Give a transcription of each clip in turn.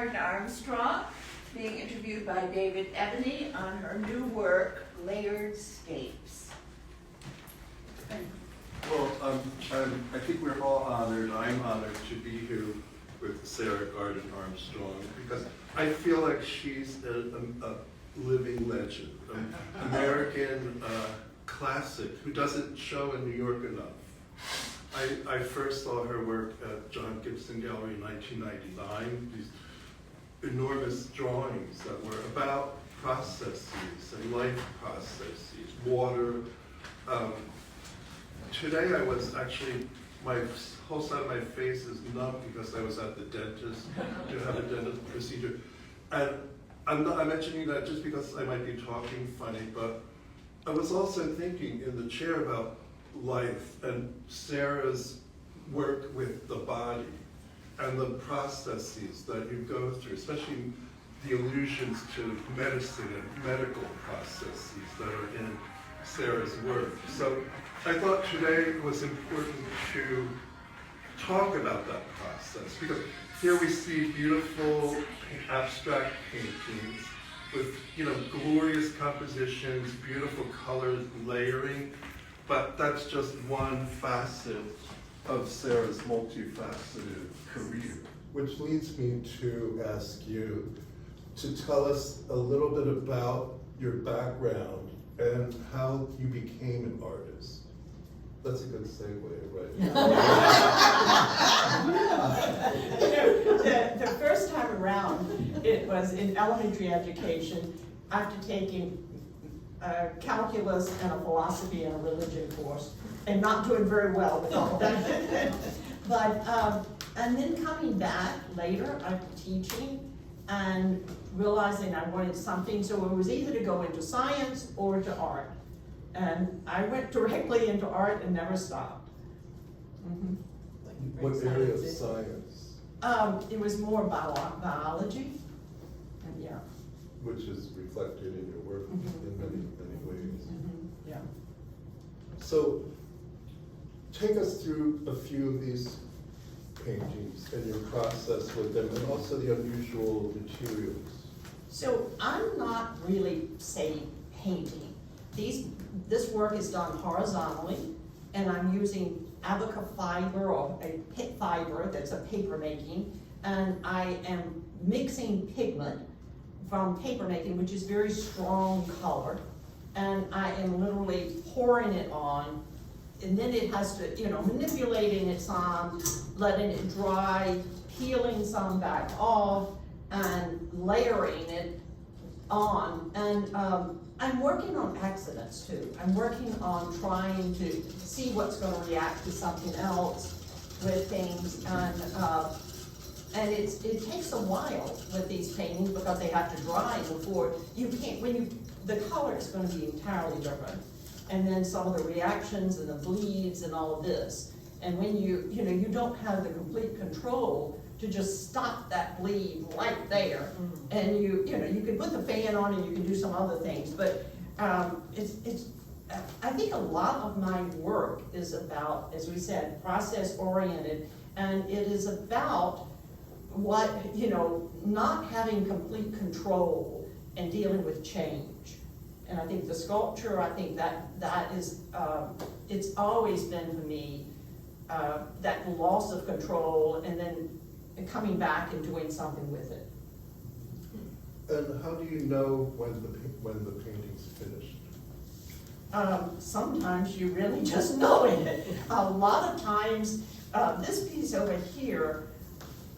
Garden Armstrong, being interviewed by David Ebony on her new work, Layered Scapes. Well, I think we're all honored. I'm honored to be here with SARA GARDEN ARMSTRONG because I feel like she's a living legend, an American classic who doesn't show in New York enough. I first saw her work at John Gibson Gallery in 1999, these enormous drawings that were about processes and life processes, water. Today I was actually, my whole side of my face is numb because I was at the dentist to have a dental procedure. And I'm mentioning that just because I might be talking funny, but I was also thinking in the chair about life and Sarah's work with the body and the processes that you go through, especially the allusions to medicine and medical processes that are in Sarah's work. So I thought today it was important to talk about that process because here we see beautiful abstract paintings with, glorious compositions, beautiful colors, layering, but that's just one facet of Sarah's multifaceted career. Which leads me to ask you to tell us a little bit about your background and how you became an artist. That's a good segue, right? The first time around, it was in elementary education after taking calculus and a philosophy and a religion course, and not doing very well with all that. But, and then coming back later after teaching and realizing I wanted something, so it was either to go into science or to art. And I went directly into art and never stopped. Mm-hmm. What area of science? It was more biology, and yeah. Which is reflected in your work in many ways. Mm-hmm. Yeah. So, take us through a few of these paintings and your process with them, and also the unusual materials. So I'm not really, say, painting. This work is done horizontally, and I'm using abaca fiber or a pit fiber that's a paper making, and I am mixing pigment from paper making, which is very strong color, and I am literally pouring it on, and then it has to, manipulating it some, letting it dry, peeling some back off, and layering it on, and I'm working on accidents too. I'm working on trying to see what's going to react to something else with things, and it takes a while with these paintings because they have to dry before you can't. The color is going to be entirely different, and then some of the reactions and the bleeds and all of this. And when you don't have the complete control to just stop that bleed right there, and you can put the fan on and you can do some other things, but I think a lot of my work is about, as we said, process oriented, and it is about what, not having complete control and dealing with change. And I think the sculpture, I think that is, it's always been for me, that loss of control and then coming back and doing something with it. And how do you know when the painting's finished? Sometimes you really just know it. A lot of times, this piece over here,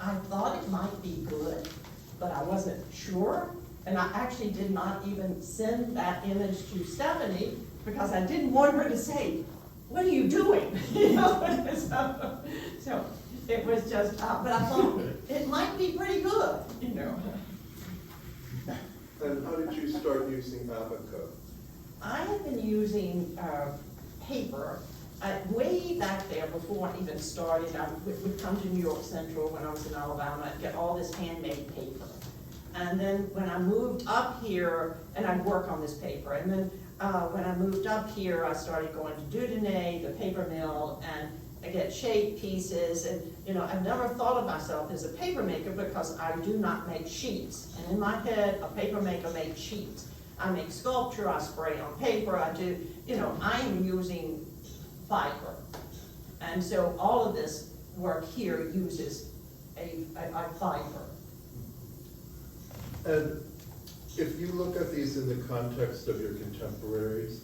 I thought it might be good, but I wasn't sure. And I actually did not even send that image to Steffany because I didn't want her to say, "What are you doing?" So it was just, but I thought it might be pretty good, And how did you start using abaca? I have been using paper way back there before I even started. I would come to New York Central when I was in Alabama and get all this handmade paper. And then when I moved up here, and I'd work on this paper, and then when I moved up here, I started going to Dudonnet, the paper mill, I get shape pieces, and, you know, I've never thought of myself as a paper maker because I do not make sheets. And in my head, a paper maker makes sheets. I make sculpture, I spray on paper, I do, you know, I am using fiber. And so all of this work here uses a fiber. And if you look at these in the context of your contemporaries,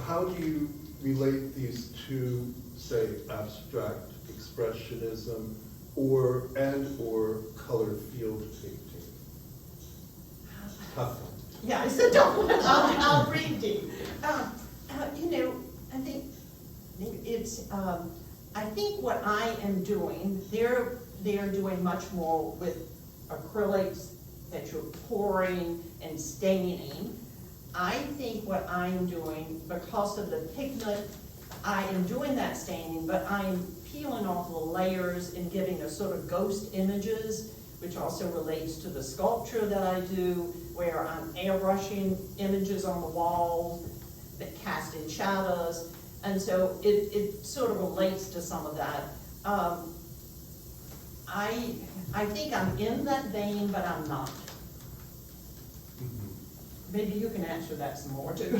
how do you relate these to, say, abstract expressionism or colored field painting? Tough one. Yeah, I said, don't, I'll read you. You know, I think it's, I think what I am doing, they're doing much more with acrylics that you're pouring and staining. I think what I'm doing, because of the pigment, I am doing that staining, but I'm peeling off the layers and giving a sort of ghost images, which also relates to the sculpture that I do, where I'm airbrushing images on the walls that cast in shadows. And so it sort of relates to some of that. I think I'm in that vein, but I'm not. Maybe you can answer that some more too.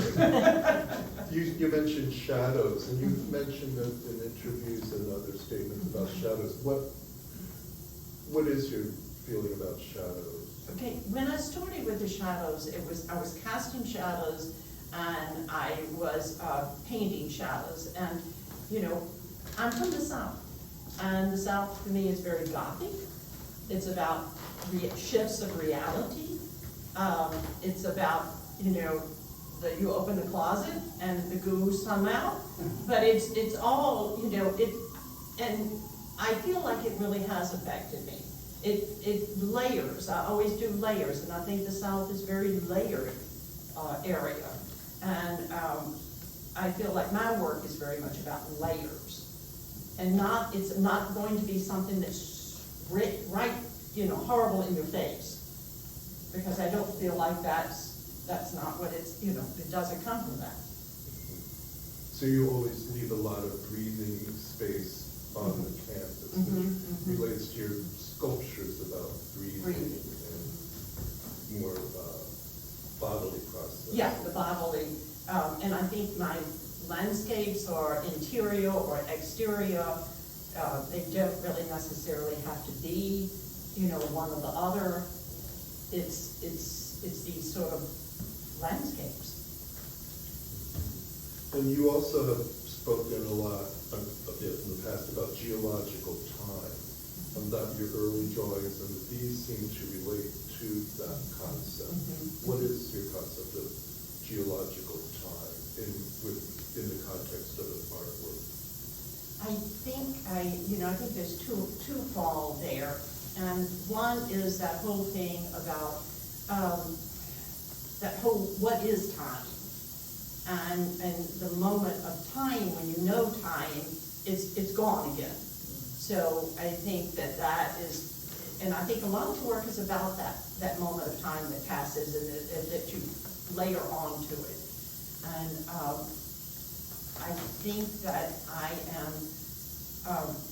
You mentioned shadows, and you've mentioned in interviews and other statements about shadows. What is your feeling about shadows? Okay, when I started with the shadows, I was casting shadows and I was painting shadows. And, you know, I'm from the South, and the South for me is very Gothic. It's about shifts of reality. It's about, you know, that you open the closet and the ghouls come out, but it's all, you know, and I feel like it really has affected me. It layers, I always do layers, and I think the South is very layered area. And I feel like my work is very much about layers. And it's not going to be something that's right, you know, horrible in your face. Because I don't feel like that's not what it's, you know, it doesn't come from that. So you always leave a lot of breathing space on the canvas. It relates to your sculptures about breathing. And more bodily process. Yeah, the bodily, and I think my landscapes are interior or exterior. They don't really necessarily have to be, you know, one or the other. It's these sort of landscapes. And you also have spoken a lot a bit in the past about geological time, and that your early drawings, and these seem to relate to that concept. What is your concept of geological time in the context of artwork? I think there's twofold there. And one is that whole thing about what is time? And the moment of time, when you know time, it's gone again. So I think that is, and I think a lot of the work is about that moment of time that passes and that you layer on to it. And I think that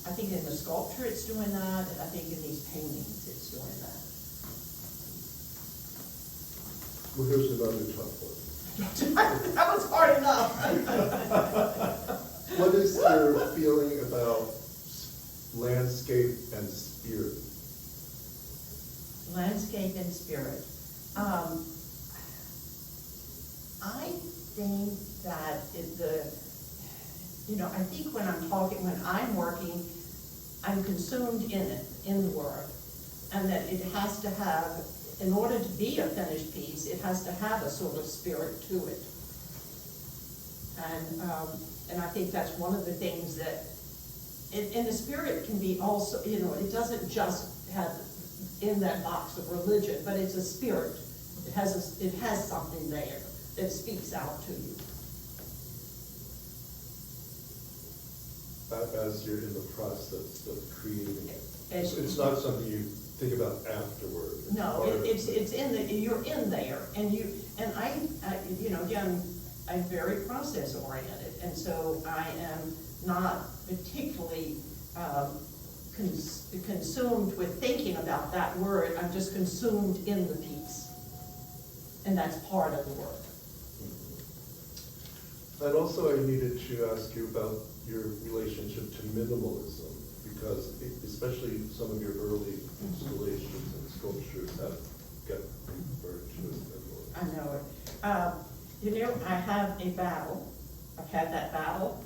I think in the sculpture it's doing that, and I think in these paintings it's doing that. Well, here's another tough one. That was hard enough. What is your feeling about landscape and spirit? Landscape and spirit. I think that I think when I'm working, I'm consumed in it, in the work, and that it has to have, in order to be a finished piece, it has to have a sort of spirit to it. And I think that's one of the things that, and the spirit can be also, it doesn't just have in that box of religion, but it's a spirit. It has something there that speaks out to you. As you're in the process of creating it. It's not something you think about afterward. No, it's in the, you're in there, and I again, I'm very process oriented, and so I am not particularly consumed with thinking about that word. I'm just consumed in the piece, and that's part of the work. And also I needed to ask you about your relationship to minimalism, because especially some of your early installations and sculptures have got referred to as minimalist. I know it. I have a battle. I've had that battle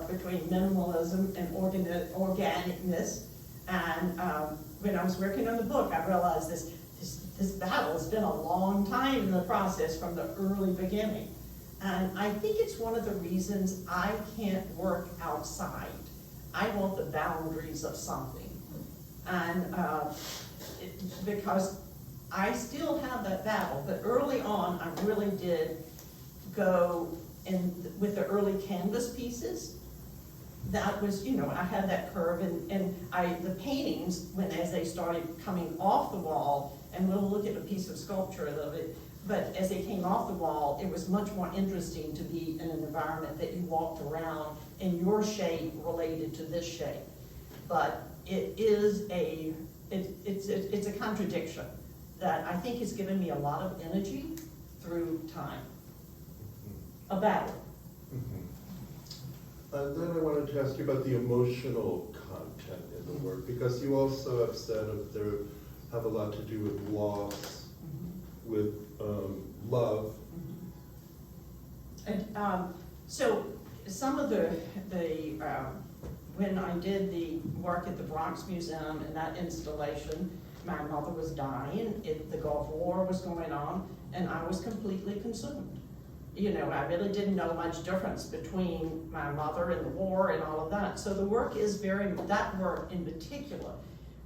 between minimalism and organicness. And when I was working on the book, I realized this battle has been a long time in the process from the early beginning. And I think it's one of the reasons I can't work outside. I want the boundaries of something. And because I still have that battle, but early on, I really did go in with the early canvas pieces. That was, I had that curve, and the paintings, as they started coming off the wall, and we'll look at a piece of sculpture of it, but as they came off the wall, it was much more interesting to be in an environment that you walked around and your shape related to this shape. But it is it's a contradiction that I think has given me a lot of energy through time. A battle. And then I wanted to ask you about the emotional content in the work, because you also have said they have a lot to do with loss, with love. And so some of the when I did the work at the Bronx Museum and that installation, my mother was dying, the Gulf War was going on, and I was completely consumed. I really didn't know much difference between my mother and the war and all of that. So the work that work in particular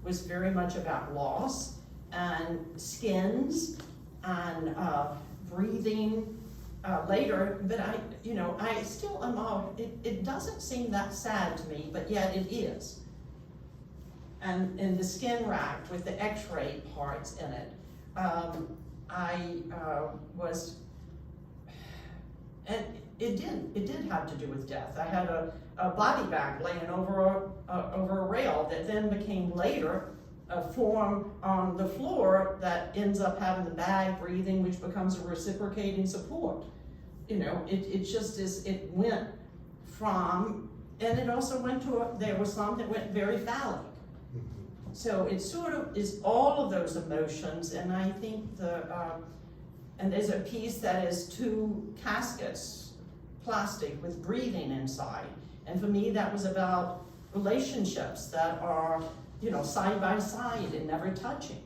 was very much about loss and skins and breathing later. But I still am it doesn't seem that sad to me, but yet it is. And the skin rack with the x-ray parts in it, and it did have to do with death. I had a body bag laying over a rail that then became later a form on the floor that ends up having the bag breathing, which becomes a reciprocating support. It just is, it went from, and it also went there was some that went very phallic. So it sort of is all of those emotions, and I think and there's a piece that is 2 caskets, plastic with breathing inside. And for me, that was about relationships that are, side by side and never touching.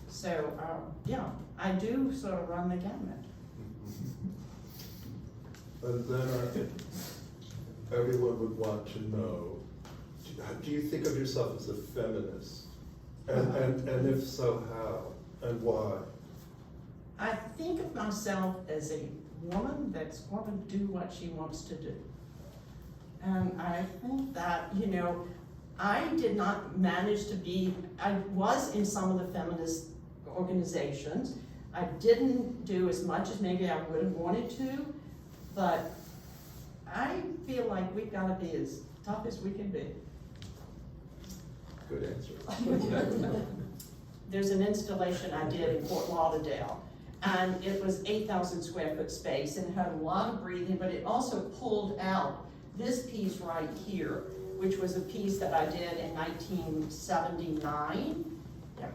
So, I do sort of run the gamut. And then everyone would want to know, do you think of yourself as a feminist? And if so, how and why? I think of myself as a woman that's going to do what she wants to do. And I think that, I did not manage to be, I was in some of the feminist organizations. I didn't do as much as maybe I would have wanted to, but I feel like we've got to be as tough as we can be. Good answer. There's an installation I did in Fort Lauderdale, and it was 8,000 square foot space, and it had a lot of breathing, but it also pulled out this piece right here, which was a piece that I did in 1979. Yeah.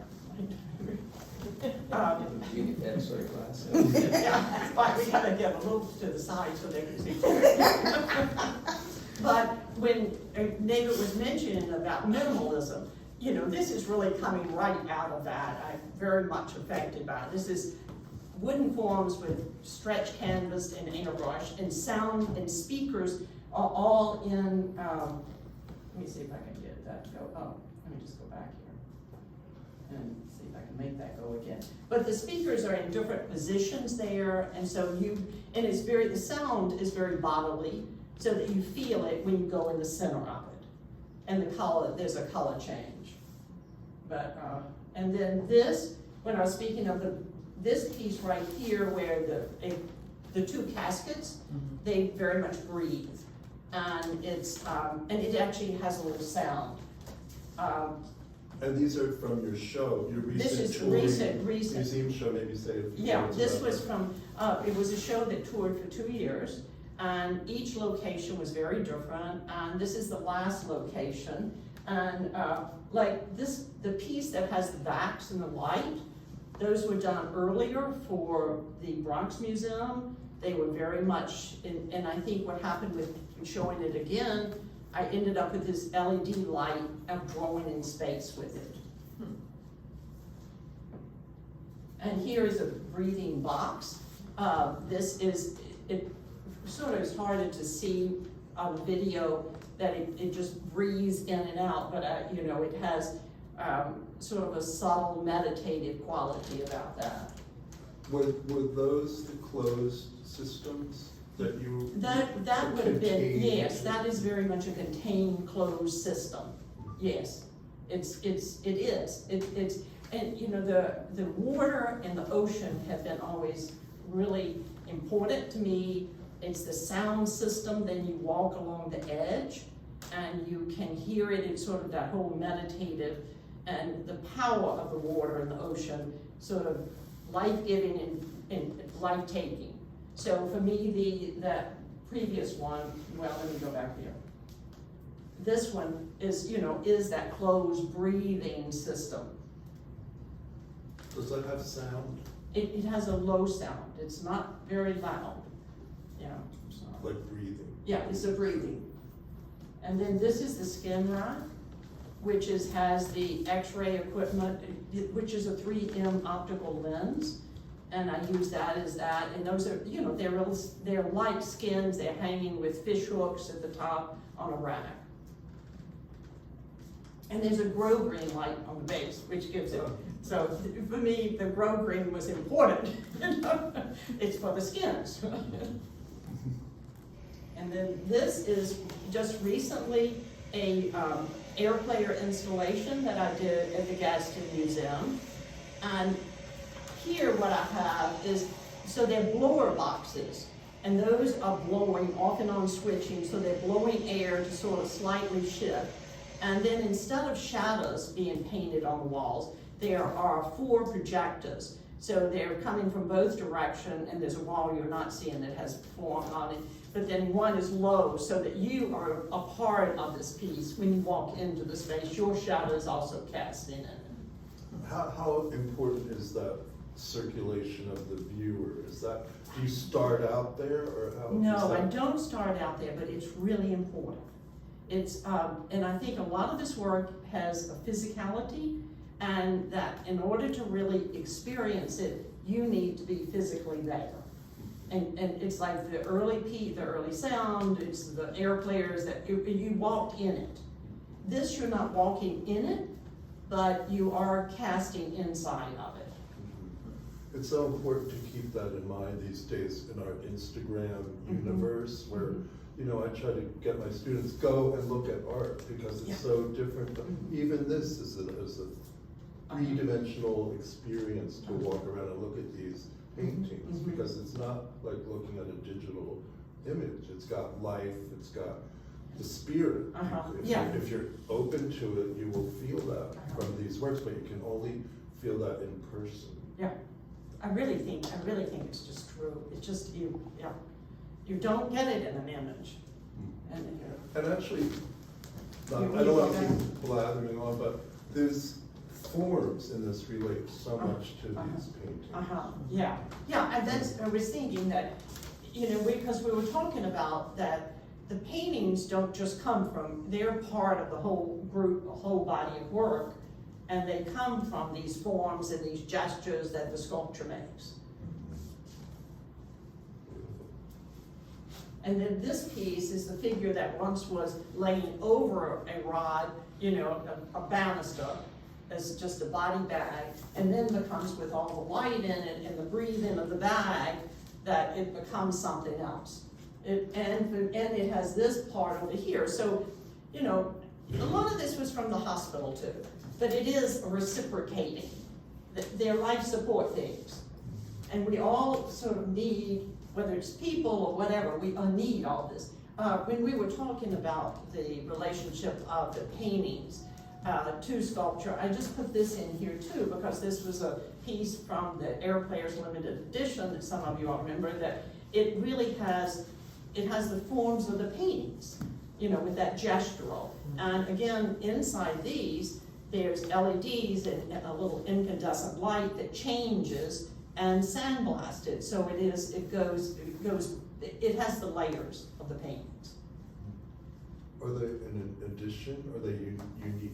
You get that sort of glass. Yeah, but we gotta get a little to the side so they can see. But when David was mentioning about minimalism, this is really coming right out of that. I'm very much affected by it. This is wooden forms with stretch canvas and airbrush, and sound and speakers are all in, let me see if I can get that to go. Oh, let me just go back here and see if I can make that go again. But the speakers are in different positions there, and so the sound is very bodily, so that you feel it when you go in the center of it. And the color, there's a color change. But, and then this, when I was speaking of this piece right here, where the two caskets, they very much breathe. And it's, and it actually has a little sound. And these are from your show, your This recent is touring recent. museum show, maybe say a few Yeah, words this about was that. from, it was a show that toured for 2 years, and each location was very different, and this is the last location. And like this, the piece that has the backs and the light, those were done earlier for the Bronx Museum. They were very much, and I think what happened with showing it again, I ended up with this LED light of drawing in space with it. And here is a breathing box. This is, it sort of is harder to see on video that it just breathes in and out, but you know, it has sort of a subtle meditative quality about that. Were those the closed systems that you? That would have been, contained? yes, that is very much a contained closed system, yes. It is, and you know, the water and the ocean have been always really important to me. It's the sound system, then you walk along the edge and you can hear it in sort of that whole meditative, and the power of the water and the ocean, sort of life-giving and life-taking. So for me, that previous one, well, let me go back here. This one is, you know, is that closed breathing system. Does that have sound? It has a low sound, it's not very loud, yeah. So. Like breathing? Yeah, it's a breathing. And then this is the skin rack, which has the X-ray equipment, which is a 3M optical lens. And I use that as that, and those are, you know, they're light skins, they're hanging with fish hooks at the top on a rack. And there's a grow green light on the base, which gives it, so for me, the grow green was important. It's for the skins. And then this is just recently a air player installation that I did at the Gadsden Museum. And here what I have is, so they're blower boxes, and those are blowing off and on switching, so they're blowing air to sort of slightly shift. And then instead of shadows being painted on the walls, there are 4 projectors. So they're coming from both directions, and there's a wall you're not seeing that has form on it. But then one is low, so that you are a part of this piece. When you walk into the space, your shadow is also cast in it. How important is that circulation of the viewer? Is that, do you start out there, or how? No, I don't start out there, but it's really important. It's, and I think a lot of this work has a physicality, and that in order to really experience it, you need to be physically there. And it's like the early sound, it's the air players that you walk in it. This, you're not walking in it, but you are casting inside of it. It's so important to keep that in mind these days in our Instagram universe, where, you know, I try to get my students go and look at art because it's so different. Even this is a three-dimensional experience to walk around and look at these paintings, because it's not like looking at a digital image. It's got life, it's got the spirit. If you're open to it, you will feel that from these works, but you can only feel that in person. Yeah, I really think it's just true. It's just, you don't get it in an image. And actually, I don't want to keep blathering on, but there's forms in this relate so much to these paintings. Yeah, and that's, I was thinking that, you know, because we were talking about that the paintings don't just come from, they're part of the whole group, the whole body of work, and they come from these forms and these gestures that the sculpture makes. And then this piece is the figure that once was laying over a rod, you know, a banister, as just a body bag, and then becomes, with all the light in it and the breathing of the bag, that it becomes something else. And it has this part over here. So, you know, a lot of this was from the hospital too, but it is reciprocating. They're life support things. And we all sort of need whether it's people or whatever, we need all this. When we were talking about the relationship of the paintings to sculpture, I just put this in here too, because this was a piece from the Air Players Limited Edition that some of you all remember, that it really has, it has the forms of the paintings, you know, with that gestural. And again, inside these, there's LEDs and a little incandescent light that changes and sandblasted. So it has the layers of the paintings. Are they an addition, or are they unique?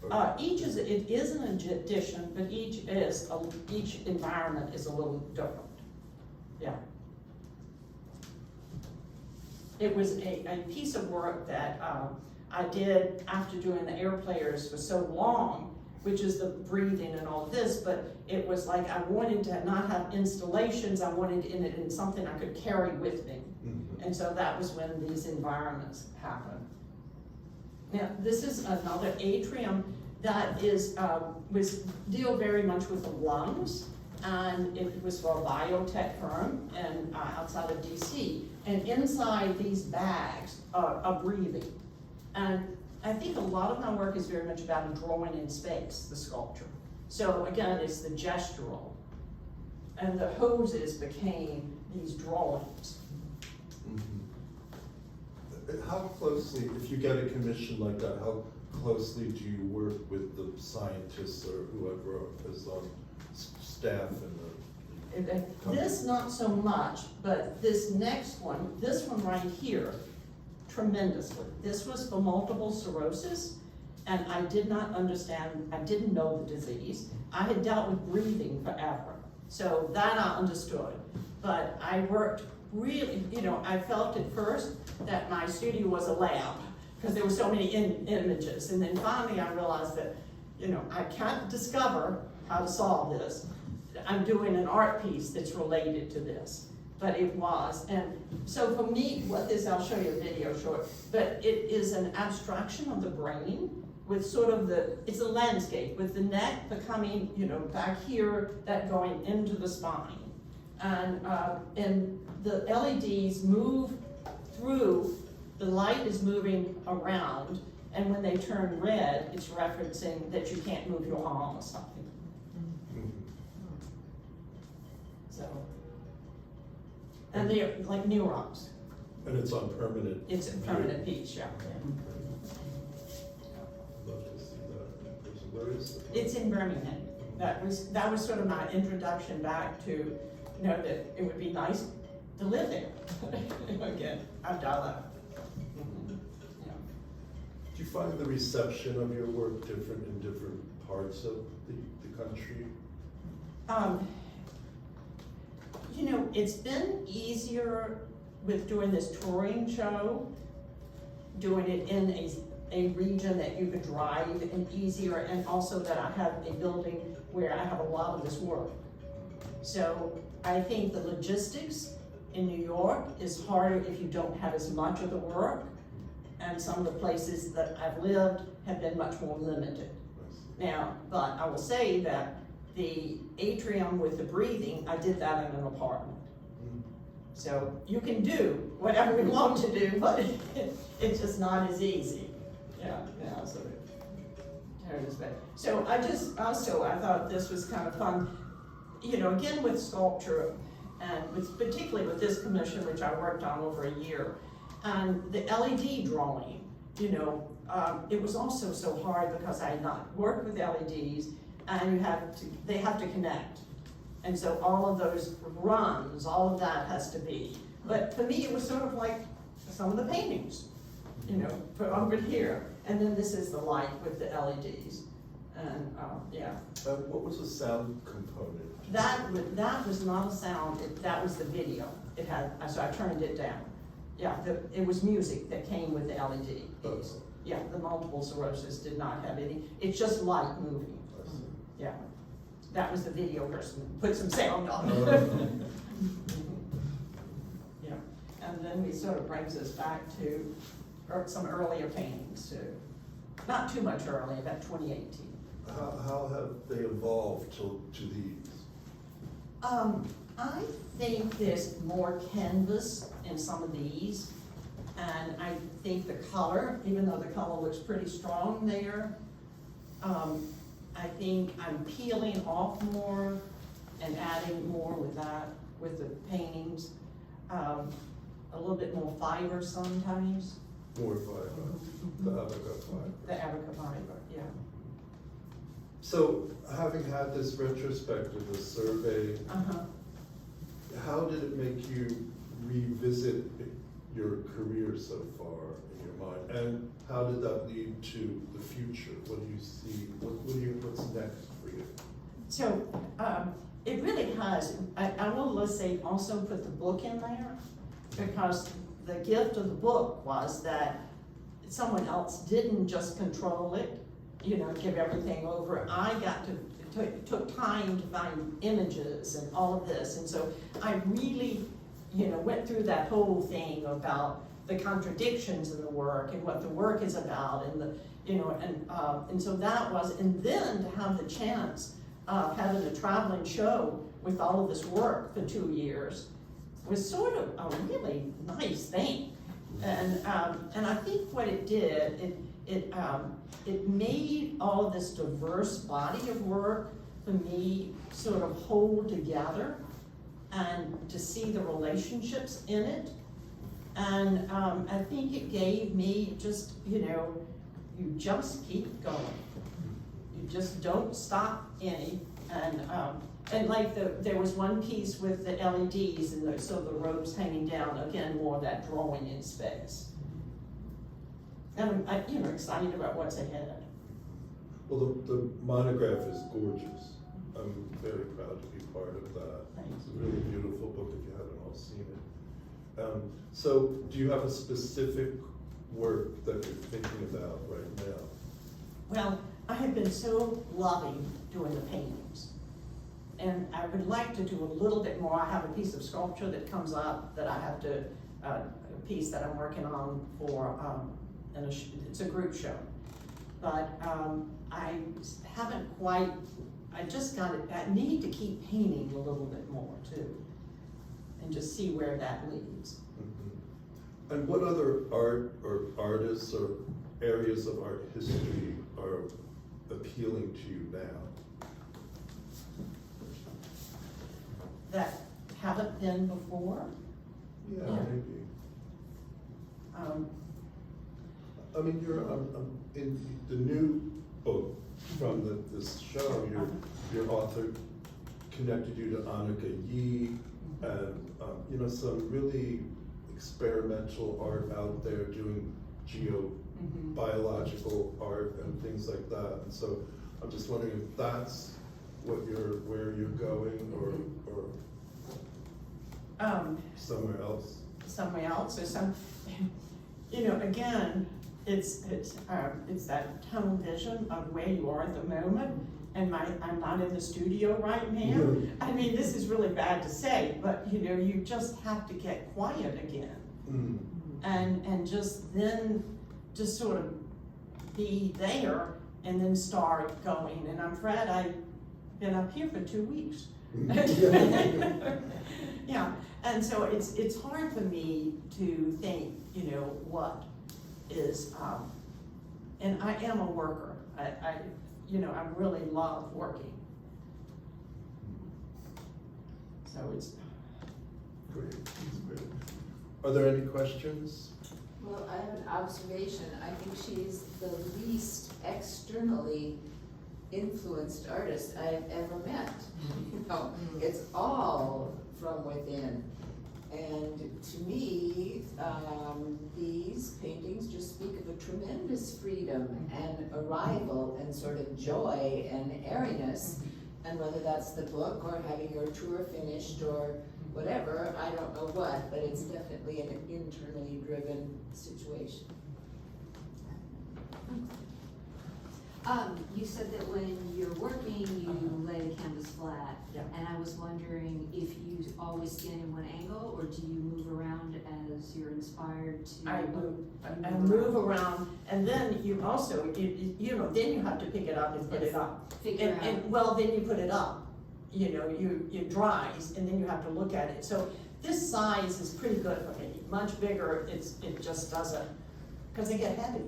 It is an addition, but each environment is a little different. Yeah. It was a piece of work that I did after doing the Air Players for so long, which is the breathing and all this, but it was like I wanted to not have installations, I wanted it in something I could carry with me. Mm-hmm. And so that was when these environments happened. Now, this is another atrium that deal very much with the lungs, and it was for a biotech firm and outside of DC. And inside these bags are breathing. And I think a lot of my work is very much about drawing in space, the sculpture. So again, it's the gestural. And the hoses became these drawings. Mm-hmm. How closely, if you get a commission like that, how closely do you work with the scientists or whoever is on staff in the company? This not so much, but this next one, this one right here, tremendously. This was for multiple sclerosis, and I did not understand, I didn't know the disease. I had dealt with breathing forever, so that I understood. But I worked really, you know, I felt at first that my studio was a lab, because there were so many images. And then finally I realized that, you know, I can't discover how to solve this. I'm doing an art piece that's related to this, but it was. And so for me, what this, I'll show you a video short, but it is an abstraction of the brain with sort of it's a landscape with the neck becoming, you know, back here, that going into the spine. And the LEDs move through, the light is moving around, and when they turn red, it's referencing that you can't move your arm or something. So, and they're like neurons. And it's on permanent? It's a permanent piece, yeah. Love to see that in person. Where is it? It's in Birmingham. That was sort of my introduction back to, you know, that it would be nice to live there. Again, I've done that. Yeah. Do you find the reception of your work different in different parts of the country? You know, it's been easier with doing this touring show, doing it in a region that you could drive, and easier, and also that I have a building where I have a lot of this work. So I think the logistics in New York is harder if you don't have as much of the work, and some of the places that I've lived have been much more limited. Now, but I will say that the atrium with the breathing, I did that in an apartment. So you can do whatever you want to do, but it's just not as easy. Yeah, so So I just also, I thought this was kind of fun. You know, again with sculpture, and particularly with this commission, which I worked on over a year, and the LED drawing, you know, it was also so hard because I had not worked with LEDs, and they have to connect. And so all of those runs, all of that has to be. But for me, it was sort of like some of the paintings, you know, for over here. And then this is the light with the LEDs. And yeah. What was the sound component? That was not a sound, that was the video. It had, so I turned it down. Yeah, it was music that came with the LED. Oh. Yeah, the multiple sclerosis did not have any, it's just light moving. Yeah, that was the video person, put some sound on it. Yeah, and then it sort of brings us back to some earlier paintings too. Not too much early, about 2018. How have they evolved to these? I think there's more canvas in some of these, and I think the color, even though the color looks pretty strong there, I think I'm peeling off more and adding more with that, with the paintings. A little bit more fiber sometimes, More fiber, the avocado fiber. the Abaca fiber, yeah. So, having had this retrospective, this survey, Uh-huh. how did it make you revisit your career so far in your mind? And how did that lead to the future? What do you see, what's next for you? So, it really has, I will, let's say, also put the book in there, because the gift of the book was that someone else didn't just control it, you know, give everything over. I got to, took time to find images and all of this, and so I really, you know, went through that whole thing about the contradictions in the work and what the work is about, and the, you know, and so that was, and then to have the chance of having a traveling show with all of this work for 2 years was sort of a really nice thing. And I think what it did, it made all of this diverse body of work for me sort of hold together and to see the relationships in it. And I think it gave me just, you know, you just keep going. You just don't stop any. And like there was one piece with the LEDs and so the ropes hanging down, again, more of that drawing in space. And I'm, you know, excited about what's ahead. Well, the monograph is gorgeous. I'm very proud to be part of that. Thanks. It's a really beautiful book if you haven't all seen it. So, do you have a specific work that you're thinking about right now? Well, I have been so loving doing the paintings. And I would like to do a little bit more. I have a piece of sculpture that comes up that I have to, a piece that I'm working on for, it's a group show. But I haven't quite, I just got it, I need to keep painting a little bit more too. And just see where that leads. Mm-hmm. And what other art or artists or areas of art history are appealing to you now? That haven't been before. Yeah, Yeah. maybe. I mean, you're in the new book from this show. Your author connected you to Annika Yee, and you know, some really experimental art out there doing geobiological art and things like that. And so I'm just wondering if that's where you're going, or somewhere else. Somewhere else, or some, you know, again, it's that tunnel vision of where you are at the moment. And I'm not in the studio right now. Yeah. I mean, this is really bad to say, but you know, you just have to get quiet again. Mm. And just then, just sort of be there and then start going. And I'm afraid I've been up here for 2 weeks. Yeah, and so it's hard for me to think, you know, what is, and I am a worker. You know, I really love working. So it's Great, that's great. Are there any questions? Well, I have an observation. I think she's the least externally influenced artist I've ever met. You know, it's all from within. And to me, these paintings just speak of a tremendous freedom and arrival and sort of joy and airiness. And whether that's the book or having your tour finished or whatever, I don't know what, but it's definitely an internally driven situation. You said that when you're working, you lay the canvas flat. Yeah. And I was wondering if you always stand in one angle, or do you move around as you're inspired to? I move around, and then you also, you know, then you have to pick it up and put it up. Figure out. And well, then you put it up. it dries, and then you have to look at it. So this size is pretty good for me. Much bigger, it just doesn't, because they get heavy,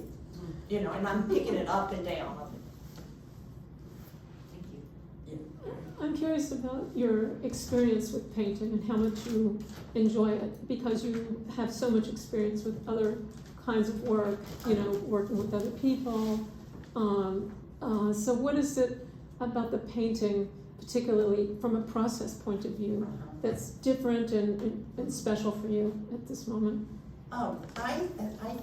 and I'm picking it up and down. Thank you. I'm curious about your experience with painting and how much you enjoy it, because you have so much experience with other kinds of work, working with other people. So what is it about the painting, particularly from a process point of view, that's different and special for you at this moment? I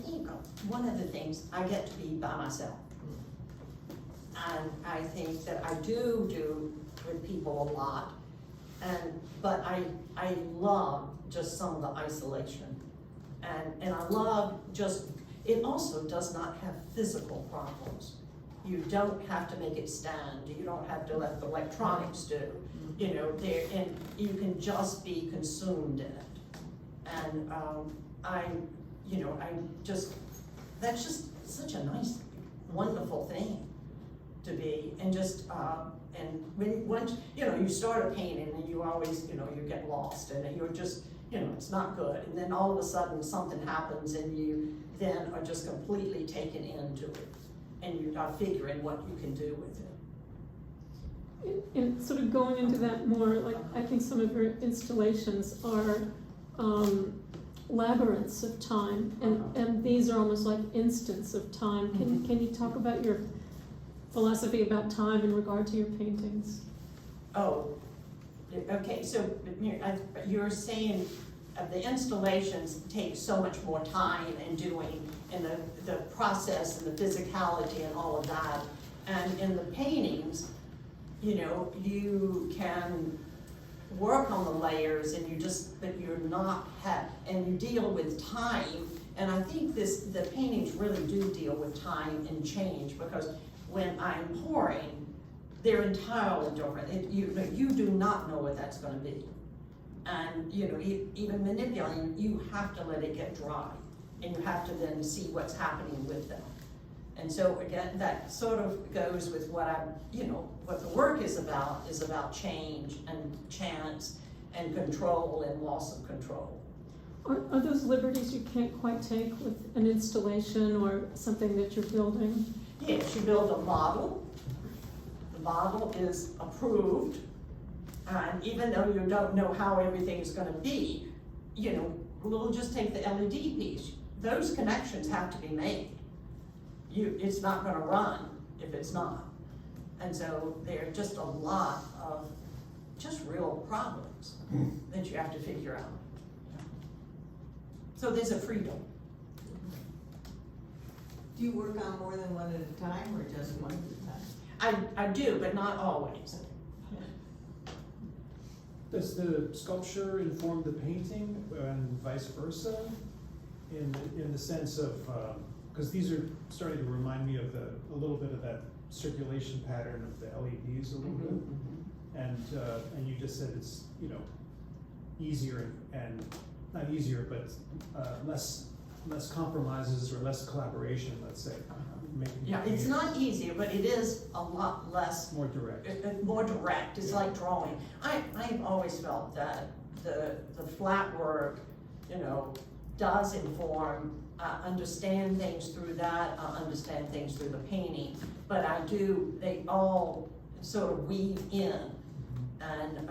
think one of the things, I get to be by myself. And I think that I do with people a lot, but I love just some of the isolation. And I love it also does not have physical problems. You don't have to make it stand, you don't have to let the electronics do, and you can just be consumed in it. And that's just such a nice, wonderful thing to be, and once, you start a painting and you always, you get lost and you're just, it's not good. And then all of a sudden something happens and you then are just completely taken into it. And you are figuring what you can do with it. And sort of going into that more, like I think some of your installations are labyrinths of time, and these are almost like instants of time. Can you talk about your philosophy about time in regard to your paintings? Oh, okay, so you're saying the installations take so much more time and doing, and the process and the physicality and all of that. And in the paintings, you can work on the layers and and you deal with time. And I think the paintings really do deal with time and change, because when I'm pouring, they're entirely different. You do not know what that's gonna be. And even manipulating, you have to let it get dry, and you have to then see what's happening with them. And so again, that sort of goes with what what the work is about change and chance and control and loss of control. Are those liberties you can't quite take with an installation or something that you're building? Yes, you build a model. The model is approved, and even though you don't know how everything's gonna be, we'll just take the LED piece. Those connections have to be made. It's not gonna run if it's not. And so there are just a lot of just real problems that you have to figure out. So there's a freedom. Do you work on more than one at a time, or just one at a time? I do, but not always. Does the sculpture inform the painting and vice versa? In the sense of, because these are starting to remind me of a little bit of that circulation pattern of the LEDs a little bit. And you just said it's, easier and not easier, but less compromises or less collaboration, let's say. Yeah, it's not easier, but it is a lot less. More direct. More direct. It's like drawing. I've always felt that the flat work, does inform. Understand things through that. Understand things through the painting. But they all sort of weave in, and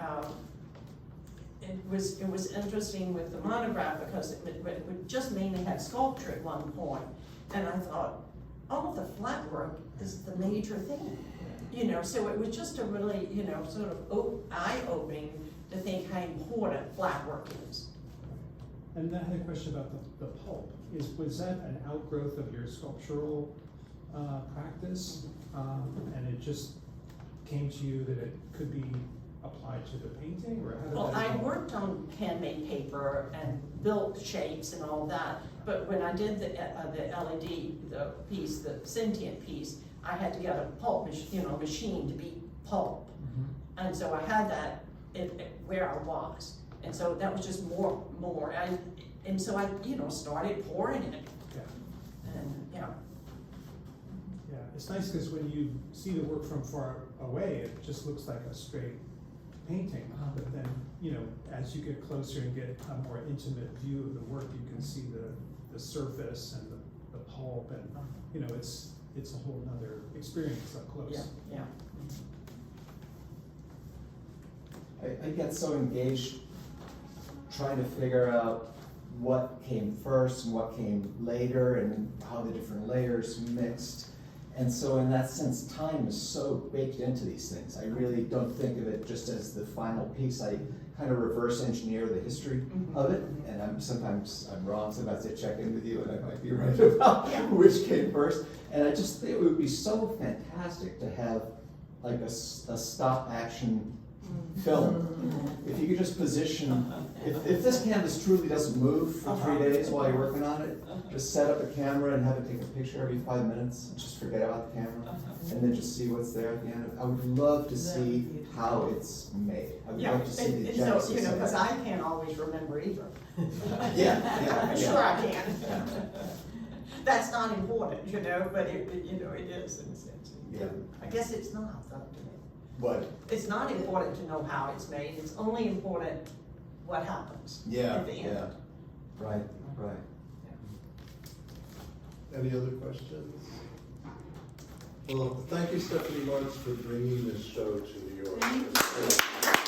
it was interesting with the monograph, because it just mainly had sculpture at one point, and I thought, the flat work is the major thing, so it was just a really, sort of eye-opening to think how important flat work is. And then I had a question about the pulp. Was that an outgrowth of your sculptural practice? And it just came to you that it could be applied to the painting, or how did Well, that I evolve? worked on handmade paper and built shapes and all that, but when I did the LED, the piece, the sentient piece, I had to get a pulp machine to beat pulp. And so I had that where I was. And so that was just more. And so I, started pouring it. Yeah. And, Yeah, it's nice because when you see the work from far away, it just looks like a straight painting, but then, you know, as you get closer and get a more intimate view of the work, you can see the surface and the pulp, and, you know, it's a whole nother experience up close. Yeah, yeah. I get so engaged trying to figure out what came first and what came later and how the different layers mixed. And so in that sense, time is so baked into these things. I really don't think of it just as the final piece. I kind of reverse engineer the history of it. And sometimes I'm wrong, sometimes I check in with you and I might be right about which came first. And I just think it would be so fantastic to have like a stop action film. If you could just position, if this canvas truly doesn't move for 3 days while you're working on it, just set up a camera and have it take a picture every 5 minutes, and just forget about the camera, and then just see what's there at the end. I would love to see how it's made. I would love to see the and genesis so, you know, of because it. I can't always remember either. Yeah. Sure I can. That's not important, you know, but you know, it is in a sense. Yeah. I guess it's not, though, to me. What? It's not important to know how it's made, it's only important what happens at the end. Yeah. Right. Any other questions? Well, thank you, Steffany Martz, for bringing this show to New York. Thank you.